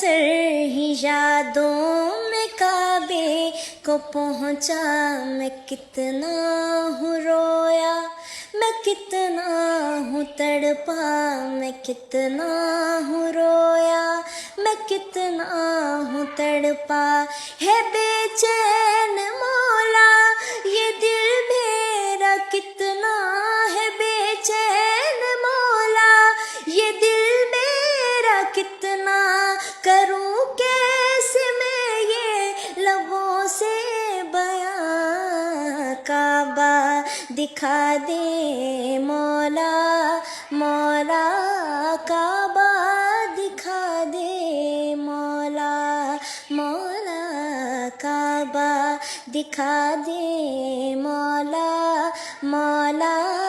اثر ہی یادوں میں کعبے کو پہنچا، میں کتنا ہوں رویا، میں کتنا ہوں تڑپا، میں کتنا ہوں رویا، میں کتنا ہوں تڑپا، ہے بے چین مولا یہ دل میرا کتنا ہے بے چین مولا یہ دل میرا کتنا، کروں کیسے میں یہ لبوں سے بیاں، کعبہ دکھا دے مولا مولا، کعبہ دکھا دے مولا مولا، کعبہ دکھا دے مولا مولا۔